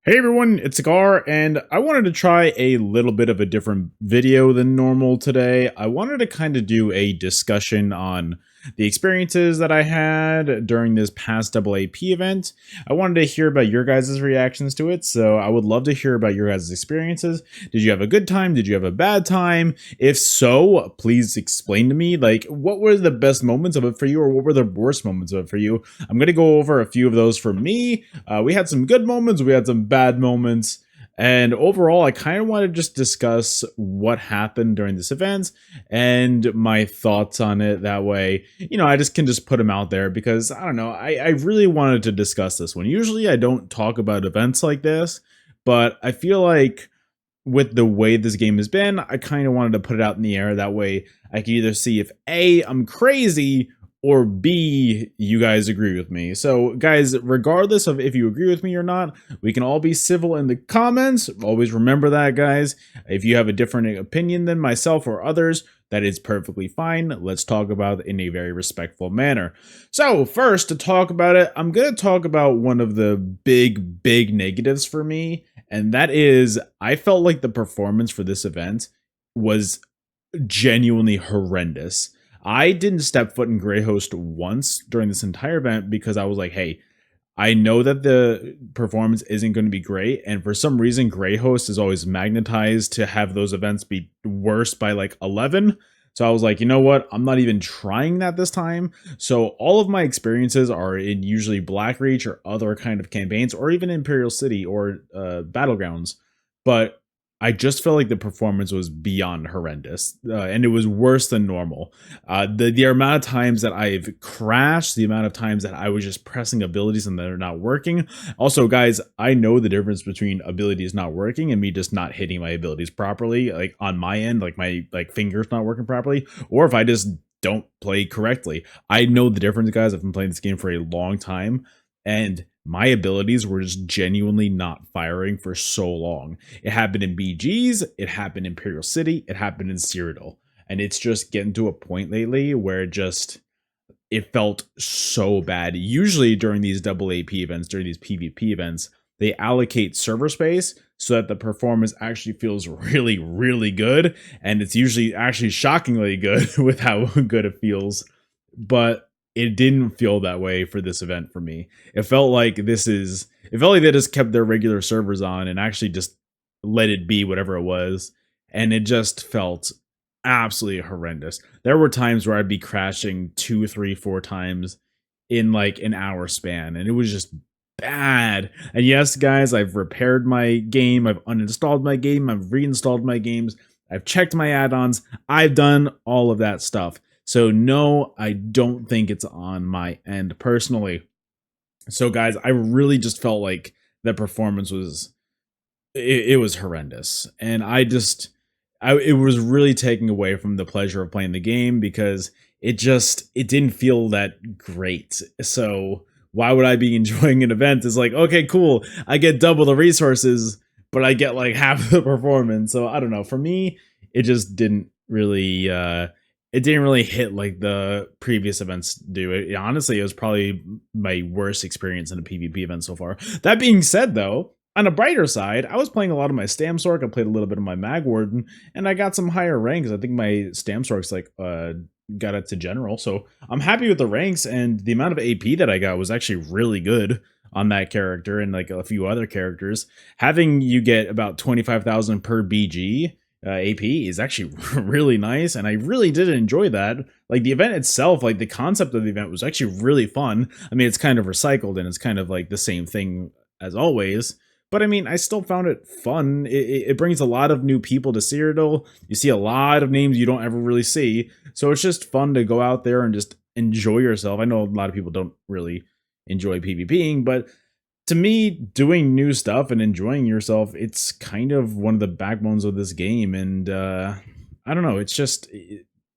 Hey everyone, it's Sekaar, and I wanted to try a little bit of a different video than normal today. I wanted to kind of do a discussion on the experiences that I had during this past AAP event. I wanted to hear about your guys' reactions to it, so I would love to hear about your guys' experiences. Did you have a good time? Did you have a bad time? If so, please explain to me, like, what were the best moments of it for you, or what were the worst moments of it for you? I'm going to go over a few of those for me. We had some good moments, we had some bad moments, and overall, I kind of want to just discuss what happened during this event and my thoughts on it. That way, I just can just put them out there because I don't know. I really wanted to discuss this one. Usually, I don't talk about events like this, but I feel like with the way this game has been, I kind of wanted to put it out in the air. That way, I can either see if A, I'm crazy, or B, you guys agree with me. So, guys, regardless of if you agree with me or not, we can all be civil in the comments. Always remember that, guys. If you have a different opinion than myself or others, that is perfectly fine. Let's talk about it in a very respectful manner. So, first, to talk about it, I'm going to talk about one of the big negatives for me, and that is I felt like the performance for this event was genuinely horrendous. I didn't step foot in Greyhost once during this entire event because I was like, hey, I know that the performance isn't going to be great. And for some reason, Greyhost is always magnetized to have those events be worse by like 11. So I was like, you know what? I'm not even trying that this time. So all of my experiences are in usually Blackreach or other kind of campaigns, or even Imperial City or Battlegrounds. But I just felt like the performance was beyond horrendous, and it was worse than normal. The amount of times that I've crashed, the amount of times that I was just pressing abilities and they're not working. Also, guys, I know the difference between abilities not working and me just not hitting my abilities properly, like on my end, like my fingers not working properly, or if I just don't play correctly. I know the difference, guys. I've been playing this game for a long time, and my abilities were just genuinely not firing for so long. It happened in BGs, it happened in Imperial City, it happened in Cyrodiil. And it's just getting to a point lately where it felt so bad. Usually during these double AP events, during these PvP events, they allocate server space so that the performance actually feels really good. And it's usually actually shockingly good with how good it feels. But it didn't feel that way for this event for me. It felt like they just kept their regular servers on and actually just let it be whatever it was. And it just felt absolutely horrendous. There were times where I'd be crashing 2, 3, 4 times in like an hour span, and it was just bad. And yes, guys, I've repaired my game, I've uninstalled my game, I've reinstalled my games, I've checked my add-ons, I've done all of that stuff. So no, I don't think it's on my end personally. So guys, I really just felt like the performance it was horrendous, and it was really taking away from the pleasure of playing the game because it didn't feel that great. So why would I be enjoying an event? It's like, okay, cool, I get double the resources, but I get like half the performance. So I don't know. For me, it just didn't really hit like the previous events do. Honestly, it was probably my worst experience in a PvP event so far. That being said, though, on a brighter side, I was playing a lot of my Stamsork. I played a little bit of my Magwarden, and I got some higher ranks. I think my Stamsork's got it to general, so I'm happy with the ranks, and the amount of AP that I got was actually really good on that character and like a few other characters. Having you get about 25,000 per BG AP is actually really nice, and I really did enjoy that. Like the event itself, like the concept of the event was actually really fun. I mean, it's kind of recycled and it's kind of like the same thing as always. But I mean, I still found it fun. It brings a lot of new people to Cyrodiil. You see a lot of names you don't ever really see. So it's just fun to go out there and just enjoy yourself. I know a lot of people don't really enjoy PvPing, but to me, doing new stuff and enjoying yourself, it's kind of one of the backbones of this game. And I don't know, it's just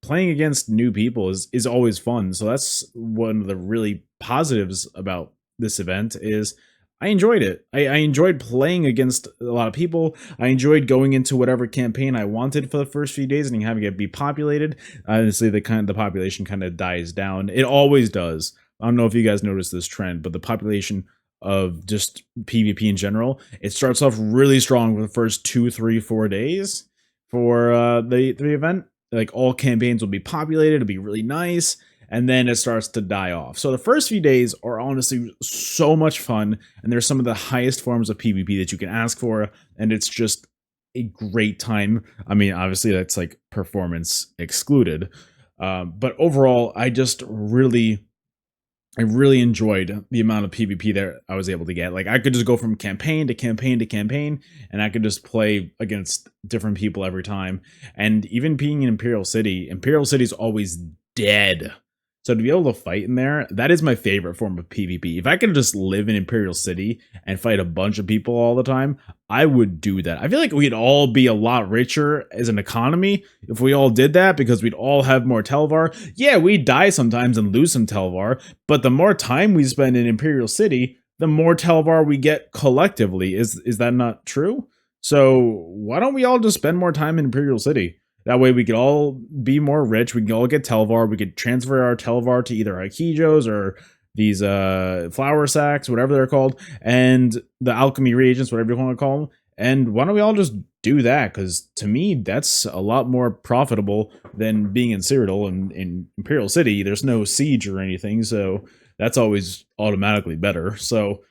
playing against new people is always fun. So that's one of the really positives about this event is I enjoyed it. I enjoyed playing against a lot of people. I enjoyed going into whatever campaign I wanted for the first few days and having it be populated. Honestly, the population kind of dies down. It always does. I don't know if you guys noticed this trend, but the population of just PvP in general. It starts off really strong for the first 2, 3, 4 days for the event. Like all campaigns will be populated, it'll be really nice, and then it starts to die off. So the first few days are honestly so much fun, and there's some of the highest forms of PvP that you can ask for, and it's just a great time. I mean, obviously that's like performance excluded, but overall, I really enjoyed the amount of PvP that I was able to get. Like I could just go from campaign to campaign to campaign, and I could just play against different people every time. And even being in Imperial City is always dead. So to be able to fight in there, that is my favorite form of PvP. If I could just live in Imperial City and fight a bunch of people all the time, I would do that. I feel like we'd all be a lot richer as an economy if we all did that, because we'd all have more Telvar. Yeah, we die sometimes and lose some Telvar, but the more time we spend in Imperial City, the more Telvar we get collectively. Is that not true? So why don't we all just spend more time in Imperial City? That way we could all be more rich. We can all get Telvar. We could transfer our Telvar to either Aikijos or these flour sacks, whatever they're called, and the alchemy reagents, whatever you want to call them. And why don't we all just do that? Because to me, that's a lot more profitable than being in Cyrodiil and in Imperial City. There's no siege or anything, so that's always automatically better. So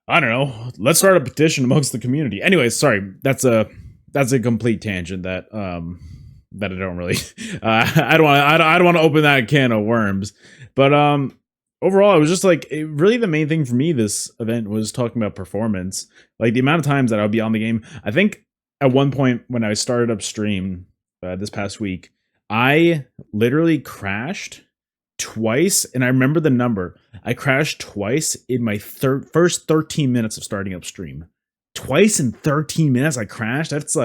I don't know. Let's start a petition amongst the community. Anyways, sorry, that's a complete tangent that I don't really I don't want to open that can of worms. But overall, it was just like really the main thing for me this event was talking about performance. Like the amount of times that I'll be on the game. I think at one point when I started up stream this past week, I literally crashed twice, and I remember the number. I crashed twice in my first 13 minutes of starting up stream. Twice in 13 minutes I crashed. That's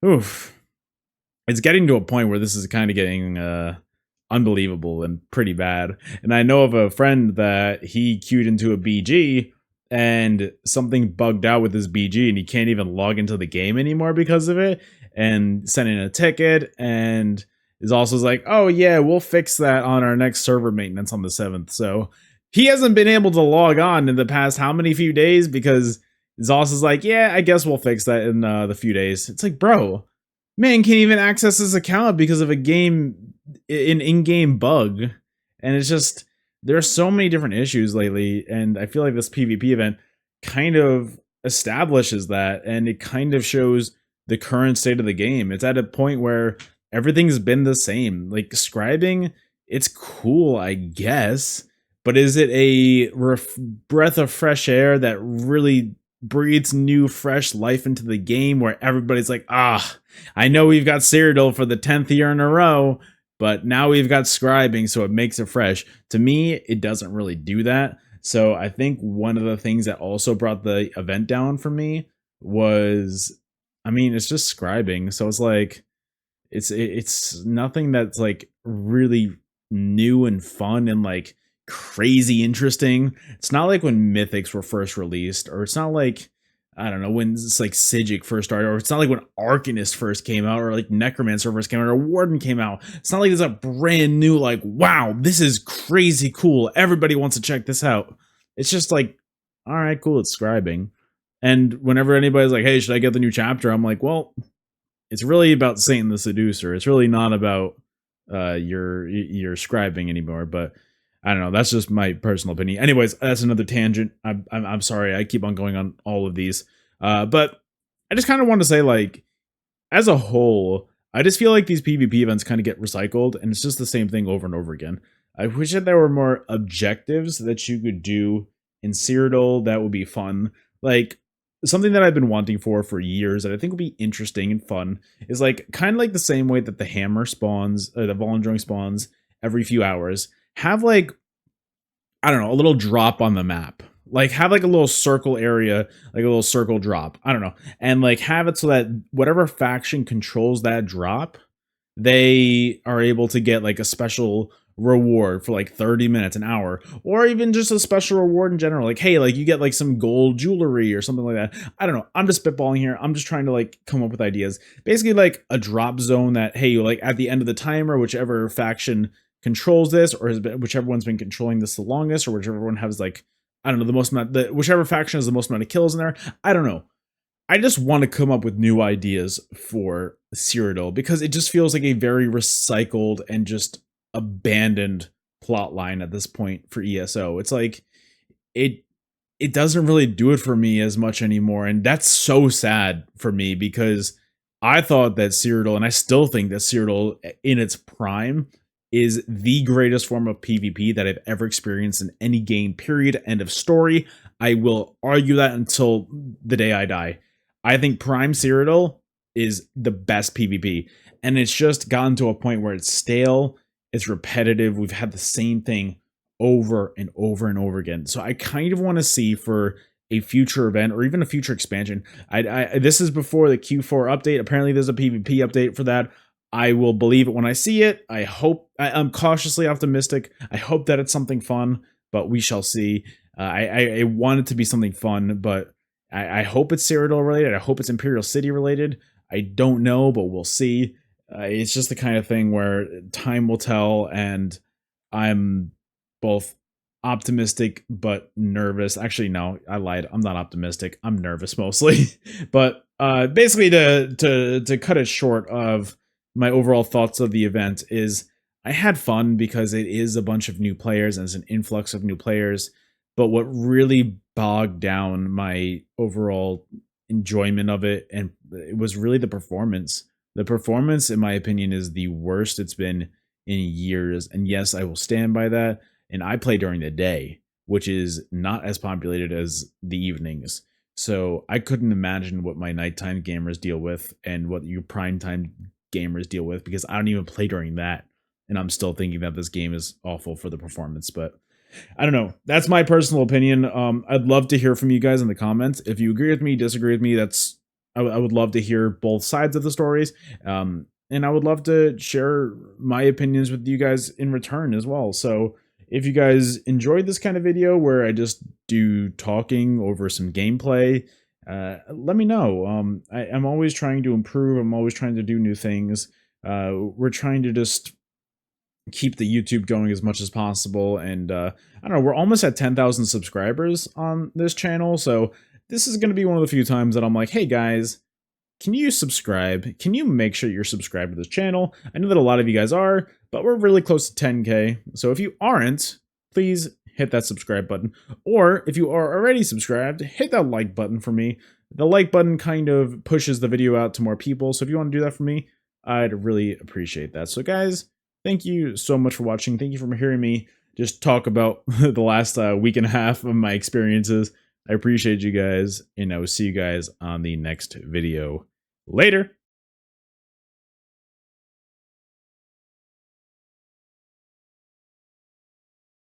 oof. It's getting to a point where this is kind of getting unbelievable and pretty bad. And I know of a friend that he queued into a BG and something bugged out with his BG and he can't even log into the game anymore because of it, and sent in a ticket, and is also like, oh yeah, we'll fix that on our next server maintenance on the 7th. So he hasn't been able to log on in the past how many few days because Zos like, yeah, I guess we'll fix that in the few days. It's like, bro, man can't even access his account because of an in-game bug. And it's just, there are so many different issues lately, and I feel like this PvP event kind of establishes that, and it kind of shows the current state of the game. It's at a point where everything's been the same. Like scribing, it's cool, I guess, but is it a breath of fresh air that really breathes new fresh life into the game where everybody's like, I know we've got Cyrodiil for the 10th year in a row, but now we've got scribing, so it makes it fresh. To me, it doesn't really do that. So I think one of the things that also brought the event down for me was, I mean, it's just scribing. So it's like, it's nothing that's like really new and fun and like crazy interesting. It's not like when Mythics were first released, or it's not like, I don't know, when it's like Sigic first started, or it's not like when Arcanist first came out, or like Necromancer first came out, or Warden came out. It's not like it's a brand new, like, wow, this is crazy cool, everybody wants to check this out. It's just like, all right, cool, it's scribing. And whenever anybody's like, hey, should I get the new chapter? I'm like, well, it's really about Satan the Seducer. It's really not about your scribing anymore. But I don't know. That's just my personal opinion. Anyways, that's another tangent. I'm sorry. I keep on going on all of these. But I just kind of want to say, like, as a whole, I just feel like these PvP events kind of get recycled, and it's just the same thing over and over again. I wish that there were more objectives that you could do in Cyrodiil that would be fun. Like, something that I've been wanting for years that I think would be interesting and fun is like kind of like the same way that the hammer spawns, the Volendrung spawns every few hours. Have like, I don't know, a little drop on the map. Like have like a little circle area, like a little circle drop. I don't know. And like have it so that whatever faction controls that drop, they are able to get like a special reward for like 30 minutes, an hour, or even just a special reward in general. Like, hey, like you get like some gold jewelry or something like that. I don't know. I'm just spitballing here. I'm just trying to like come up with ideas. Basically like a drop zone that, hey, like at the end of the timer, whichever faction controls this, or whichever one's been controlling this the longest, or whichever one has like, I don't know, the most amount, whichever faction has the most amount of kills in there. I don't know. I just want to come up with new ideas for Cyrodiil because it just feels like a very recycled and just abandoned plot line at this point for ESO. It's like it it doesn't really do it for me as much anymore, and that's so sad for me because I thought that Cyrodiil, and I still think that Cyrodiil in its prime is the greatest form of PvP that I've ever experienced in any game, period. End of story. I will argue that until the day I die. I think Prime Cyrodiil is the best PvP, and it's just gotten to a point where it's stale, it's repetitive. We've had the same thing over and over and over again. So I kind of want to see for a future event or even a future expansion. This is before the Q4 update. Apparently, there's a PvP update for that. I will believe it when I see it. I'm cautiously optimistic. I hope that it's something fun, but we shall see. I want it to be something fun, but I hope it's Cyrodiil related. I hope it's Imperial City related. I don't know, but we'll see. It's just the kind of thing where time will tell, and I'm both optimistic but nervous. Actually, no, I lied. I'm not optimistic. I'm nervous mostly. But basically, to cut it short of my overall thoughts of the event is I had fun because it is a bunch of new players and it's an influx of new players. But what really bogged down my overall enjoyment of it, and it was really the performance. The performance, in my opinion, is the worst it's been in years. And yes, I will stand by that. And I play during the day, which is not as populated as the evenings. So I couldn't imagine what my nighttime gamers deal with and what you primetime gamers deal with, because I don't even play during that. And I'm still thinking that this game is awful for the performance. But I don't know. That's my personal opinion. I'd love to hear from you guys in the comments. If you agree with me, disagree with me, I would love to hear both sides of the stories. And I would love to share my opinions with you guys in return as well. So if you guys enjoyed this kind of video where I just do talking over some gameplay, let me know. I'm always trying to improve. I'm always trying to do new things. We're trying to just keep the YouTube going as much as possible. And I don't know, we're almost at 10,000 subscribers on this channel. So this is going to be one of the few times that I'm like, hey guys, can you subscribe? Can you make sure you're subscribed to this channel? I know that a lot of you guys are, but we're really close to 10K. So if you aren't, please hit that subscribe button. Or if you are already subscribed, hit that like button for me. The like button kind of pushes the video out to more people. So if you want to do that for me, I'd really appreciate that. So guys, thank you so much for watching. Thank you for hearing me just talk about the last week and a half of my experiences. I appreciate you guys, and I will see you guys on the next video. Later.